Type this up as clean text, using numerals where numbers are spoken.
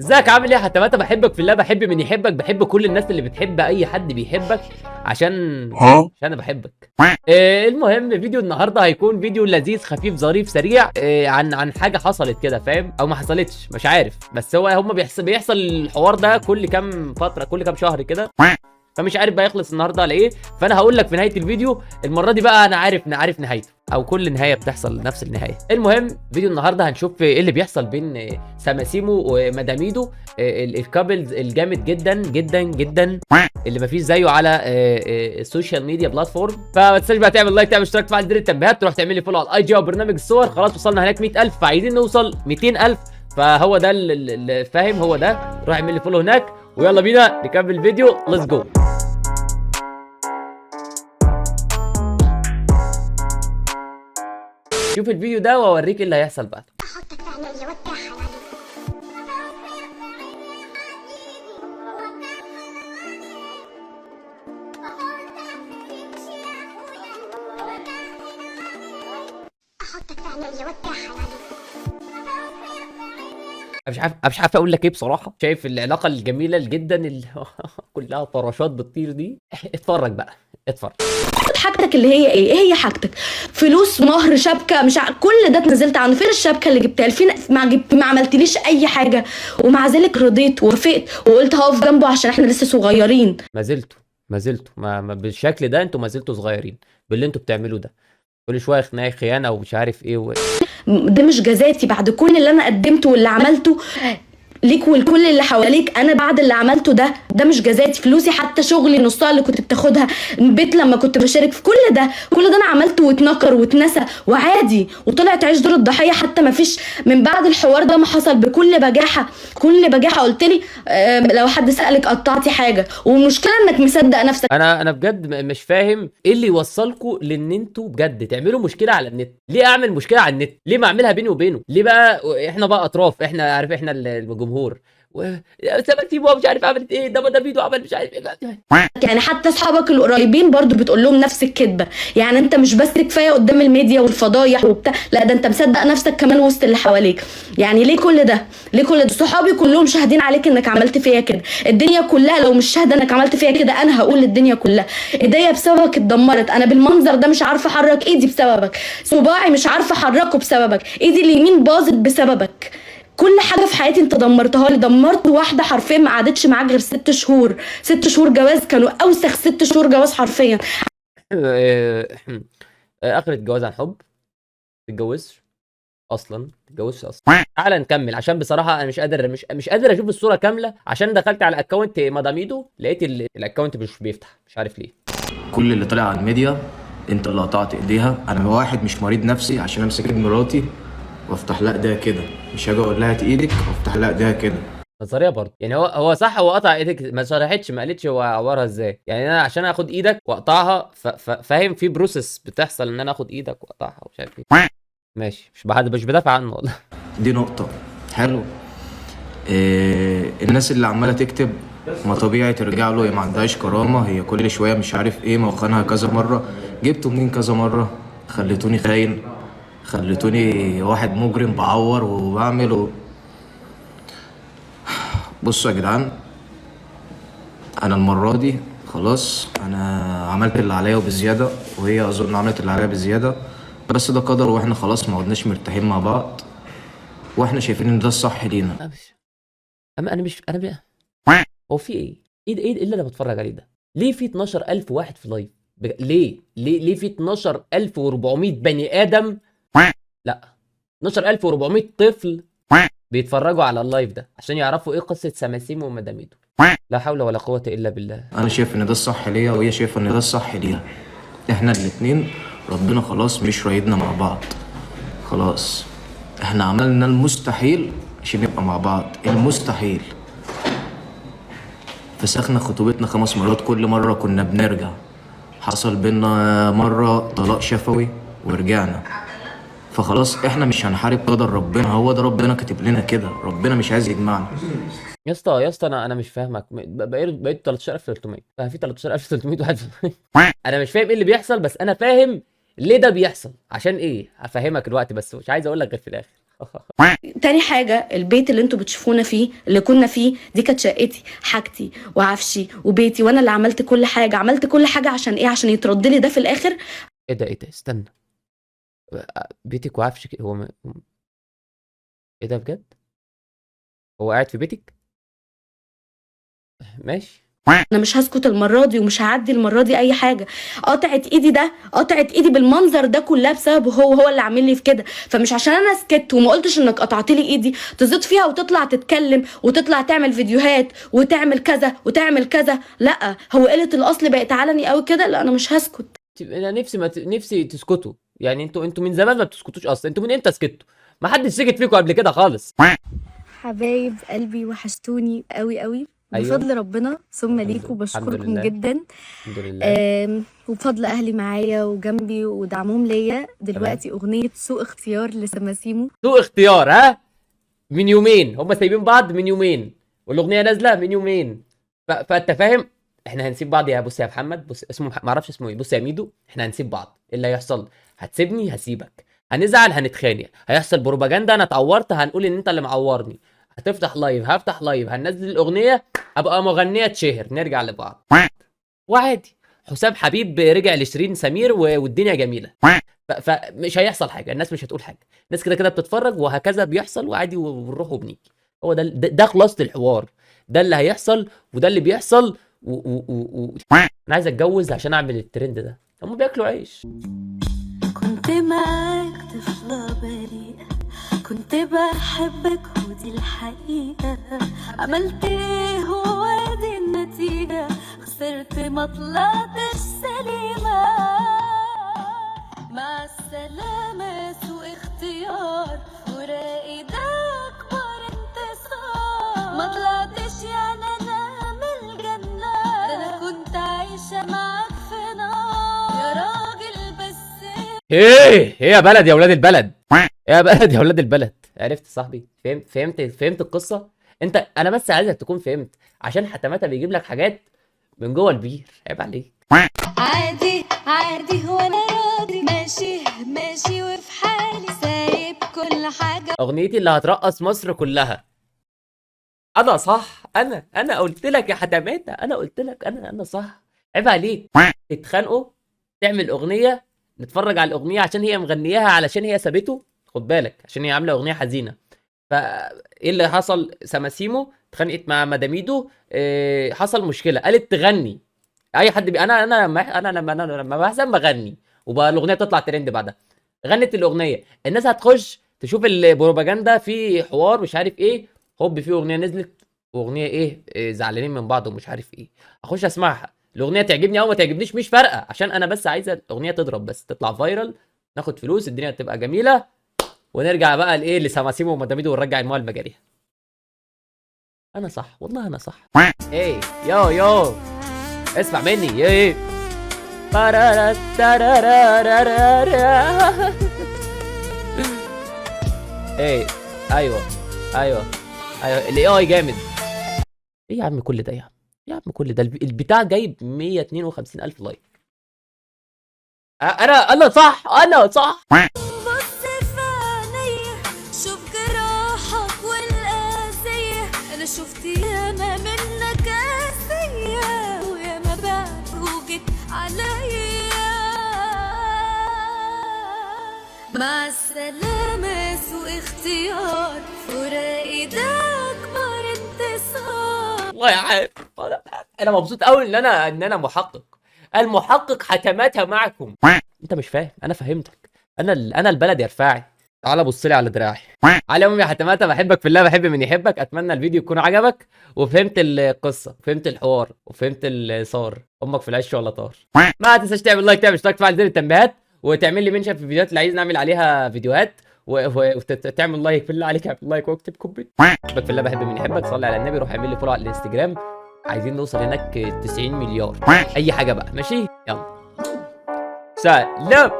ازيك عامل ايه يا حتى بحبك في الله، بحب من يحبك، بحب كل الناس اللي بتحب اي حد بيحبك عشان انا بحبك. المهم فيديو النهارده هيكون فيديو لذيذ خفيف ظريف سريع، عن حاجه حصلت كده، فاهم؟ او ما حصلتش مش عارف، بس هم بيحصل الحوار ده كل كام فتره، كل كام شهر كده، فمش عارف بقى يخلص النهارده على ايه. فانا هقول لك في نهايه الفيديو. المره دي بقى انا عارف نهايته، او كل نهايه بتحصل نفس النهايه. المهم فيديو النهارده هنشوف ايه اللي بيحصل بين ساماسيمو ومداميدو، الكابلز الجامد جدا جدا جدا اللي مفيش زيه على السوشيال ميديا بلاتفورم. فما تنساش بقى تعمل لايك، تعمل اشتراك، تفعل زر التنبيهات، تروح تعمل لي فولو على الاي جي وبرنامج الصور. خلاص وصلنا هناك 100,000، فعايزين نوصل 200,000، فهو ده اللي فاهم، هو ده. روح اعمل لي فولو هناك، ويلا بينا نكمل الفيديو. ليتس جو. شوف الفيديو ده واوريك ايه اللي هيحصل بعد. احطك في عينيا واتكحل عليك. احطك في عينيا واتكحل عليك. مش عارف اقول لك ايه بصراحه. شايف العلاقه الجميله جدا اللي كلها فراشات بتطير دي؟ اتفرج بقى، اتفرج. حاجتك اللي هي ايه هي حاجتك؟ فلوس، مهر، شبكه، مش كل ده اتنزلت عنه. فين الشبكه اللي جبتها لي؟ فين؟ ما عملتليش اي حاجه، ومع ذلك رضيت ووافقت وقلت هقف جنبه عشان احنا لسه صغيرين. ما زلتوا ما بالشكل ده، انتوا ما زلتوا صغيرين باللي انتوا بتعملوه ده. كل شويه خيانه ومش عارف ايه ده مش جزاتي بعد كل اللي انا قدمته واللي عملته ليك ولكل اللي حواليك. انا بعد اللي عملته ده مش جزاتي. فلوسي حتى شغلي نصها اللي كنت بتاخدها، البيت لما كنت بشارك في كل ده انا عملته واتنكر واتنسى وعادي، وطلعت عيش دور الضحيه. حتى ما فيش من بعد الحوار ده ما حصل بكل بجاحه، قلت لي لو حد سالك قطعتي حاجه. والمشكله انك مصدق نفسك. انا بجد مش فاهم ايه اللي يوصلكوا لان انتوا بجد تعملوا مشكله على النت. ليه اعمل مشكله على النت؟ ليه ما اعملها بيني وبينه؟ ليه بقى احنا بقى اطراف؟ احنا عارف، احنا الجمهور ساماسيمو مش عارف عملت ايه، ده فيديو عمل مش عارف ايه. يعني حتى اصحابك القريبين برضو بتقول لهم نفس الكذبه. يعني انت مش بس كفايه قدام الميديا والفضايح وبتاع، لا ده انت مصدق نفسك كمان وسط اللي حواليك. يعني ليه كل ده؟ صحابي كلهم شاهدين عليك انك عملت فيا كده. الدنيا كلها لو مش شاهده انك عملت فيا كده انا هقول للدنيا كلها. ايديا بسببك اتدمرت، انا بالمنظر ده مش عارفه احرك ايدي بسببك، صباعي مش عارفه احركه بسببك، ايدي اليمين باظت بسببك. كل حاجه في حياتي انت دمرتها لي. دمرت واحده حرفيا ما قعدتش معاك غير 6 شهور. 6 شهور جواز كانوا اوسخ 6 شهور جواز حرفيا. اخر الجواز عن حب. تتجوزش اصلا، تعال نكمل، عشان بصراحه انا مش قادر اشوف الصوره كامله، عشان دخلت على اكونت مداميدو لقيت الاكونت مش بيفتح، مش عارف ليه. كل اللي طلع على الميديا انت اللي قطعت ايديها. انا واحد مش مريض نفسي عشان امسك ايد مراتي وافتح لها ايديها كده، مش هاجي اقول لها هات ايدك وافتح لها ايديها كده. نظريه برضه يعني. هو صح، هو قطع ايدك، ما شرحتش، ما قالتش هو عورها ازاي. يعني انا عشان اخد ايدك واقطعها فاهم، في بروسس بتحصل ان انا اخد ايدك واقطعها ومش عارف ايه. ماشي، مش بدافع عنه والله. دي نقطة حلو. الناس اللي عمالة تكتب ما طبيعي ترجع له، هي ما عندهاش كرامة، هي كل شوية مش عارف ايه، ما خانها كذا مرة. جبته منين كذا مرة؟ خليتوني خاين، خليتوني واحد مجرم بعور وبعمل بصوا يا جدعان، انا المرة دي خلاص انا عملت اللي عليا وبزيادة، وهي اظن عملت اللي عليها بزيادة، بس ده قدر، واحنا خلاص ما عدناش مرتاحين مع بعض، واحنا شايفين ان ده الصح لينا. هو في ايه اللي انا بتفرج عليه ده؟ ليه في 12,000 واحد في لايف؟ ليه في 12,400 بني ادم؟ لا، 12,400 طفل بيتفرجوا على اللايف ده عشان يعرفوا ايه قصه ساماسيمو ومداميدو. لا حول ولا قوه الا بالله. انا شايف ان ده الصح ليا، وهي شايفه ان ده الصح ليها. احنا الاتنين ربنا خلاص مش رايدنا مع بعض. خلاص احنا عملنا المستحيل عشان نبقى مع بعض، المستحيل. فسخنا خطوبتنا 5 مرات، كل مرة كنا بنرجع. حصل بينا مرة طلاق شفوي ورجعنا. فخلاص احنا مش هنحارب قدر ربنا، هو ده ربنا كاتب لنا كده، ربنا مش عايز يجمعنا. يا اسطى انا مش فاهمك. بقيت 13,300، في 13,300 واحد انا مش فاهم ايه اللي بيحصل، بس انا فاهم ليه ده بيحصل. عشان ايه؟ هفهمك الوقت، بس مش عايز اقول لك غير في الاخر. تاني حاجة، البيت اللي انتوا بتشوفونا فيه اللي كنا فيه دي كانت شقتي، حاجتي وعفشي وبيتي، وانا اللي عملت كل حاجة. عملت كل حاجة عشان ايه؟ عشان يترد لي ده في الاخر. ايه ده استنى، بيتك وعفشك ايه ده بجد؟ هو قاعد في بيتك؟ ماشي. انا مش هسكت المرة دي، ومش هعدي المرة دي اي حاجة. قطعت ايدي بالمنظر ده كلها بسببه هو اللي عامل لي في كده. فمش عشان انا سكت وما قلتش انك قطعت لي ايدي تزيد فيها وتطلع تتكلم وتطلع تعمل فيديوهات وتعمل كذا وتعمل كذا. لا، هو قلة الاصل بقت علني قوي كده. لا، انا مش هسكت. انا نفسي نفسي تسكتوا. يعني انتوا من زمان ما بتسكتوش اصلا. انتوا من امتى سكتوا؟ ما حدش سكت فيكم قبل كده خالص. حبايب قلبي وحشتوني قوي قوي. أيوة. بفضل ربنا ثم الحمد ليكم، لله. الحمد بشكركم لله. جدا. الحمد لله. وبفضل اهلي معايا وجنبي ودعمهم ليا. دلوقتي اغنيه سوء اختيار لسماسيمو. سوء اختيار، ها؟ من يومين هم سايبين بعض، من يومين، والاغنيه نازله من يومين. فانت فاهم احنا هنسيب بعض. يا بص يا محمد، بص اسمه ما اعرفش اسمه ايه، بص يا ميدو، احنا هنسيب بعض. إيه اللي هيحصل؟ هتسيبني هسيبك، هنزعل هنتخانق، هيحصل بروباجندا، انا اتعورت هنقول ان انت اللي معورني، هتفتح لايف هفتح لايف، هننزل الاغنيه ابقى مغنيه تشهر، نرجع لبعض وعادي. حسام حبيب رجع لشيرين سمير والدنيا جميله. فمش هيحصل حاجه، الناس مش هتقول حاجه، الناس كده كده بتتفرج وهكذا بيحصل وعادي، وبنروح وبنيجي. هو ده خلاصه الحوار، ده اللي هيحصل وده اللي بيحصل انا عايز اتجوز عشان اعمل الترند ده. هم بياكلوا عيش. كنت معاك طفلة بريئة، كنت بحبك ودي الحقيقة. عملت ايه هو دي النتيجة؟ خسرت ما طلعتش سليمة. مع السلامة سوء اختيار، وراقي ده أكبر انتصار. ما طلعتش يعني أنا من الجنة، ده أنا كنت عايشة معاك في نار يا راجل. بس ايه يا بلد يا ولاد البلد، يا بلد يا ولاد البلد. عرفت صاحبي؟ فهمت القصه. انا بس عايزك تكون فهمت، عشان حتماتها بيجيب لك حاجات من جوه البير. عيب عليك. عادي عادي وانا راضي، ماشي وفي حالي، سايب كل حاجة. اغنيتي اللي هترقص مصر كلها. انا صح، انا قلت لك يا حتماتة، انا قلت لك انا صح. عيب عليك. تتخانقوا، تعمل اغنيه، نتفرج على الاغنيه عشان هي مغنياها، علشان هي سابته. خد بالك، عشان هي عامله اغنيه حزينه. ايه اللي حصل؟ سماسيمو اتخانقت مع مداميدو، حصل مشكله، قالت تغني. اي حد انا لما بحزن بغني، وبقى الاغنيه تطلع ترند بعدها. غنت الاغنيه، الناس هتخش تشوف البروباجندا في حوار مش عارف ايه، هوب في اغنيه نزلت، واغنيه ايه زعلانين من بعض ومش عارف ايه. اخش اسمعها، الاغنيه تعجبني او ما تعجبنيش مش فارقه، عشان انا بس عايزه الاغنيه تضرب، بس تطلع فايرال، ناخد فلوس، الدنيا تبقى جميله، ونرجع بقى لايه، لسماسيمو ومداميدو، ونرجع الموال مجاريها. انا صح، والله انا صح. ايه يو اسمع مني. ايه ايه ايوه الاي اي جامد. ايه يا عم كل ده، يا عم كل ده البتاع جايب 152,000 لايك. انا صح. بص في عينيا، شوف جراحك والقاسية. انا شفت ياما منك قاسية، وياما بعد وجيت عليا. مع السلامة سوء اختيار، وراقي ده اكبر انتصار. والله عارف، انا مبسوط قوي ان انا محقق. المحقق حكماتها معكم. انت مش فاهم، انا فهمتك. انا البلد يا رفاعي. تعالى بص لي على دراعي. على العموم يا حتماتة، بحبك في الله، بحب من يحبك. اتمنى الفيديو يكون عجبك، وفهمت القصه، وفهمت الحوار، وفهمت اللي صار. امك في العش ولا طار. ما تنساش تعمل لايك، تعمل اشتراك، تفعل زر التنبيهات، وتعمل لي منشن في الفيديوهات اللي عايز نعمل عليها فيديوهات، وتعمل لايك. بالله عليك اعمل لايك واكتب كومنت. بحبك في الله، بحب من يحبك. صلي على النبي، روح اعمل لي فولو على الانستجرام. عايزين نوصل هناك 90 مليار. اي حاجه بقى، ماشي؟ يلا سلام.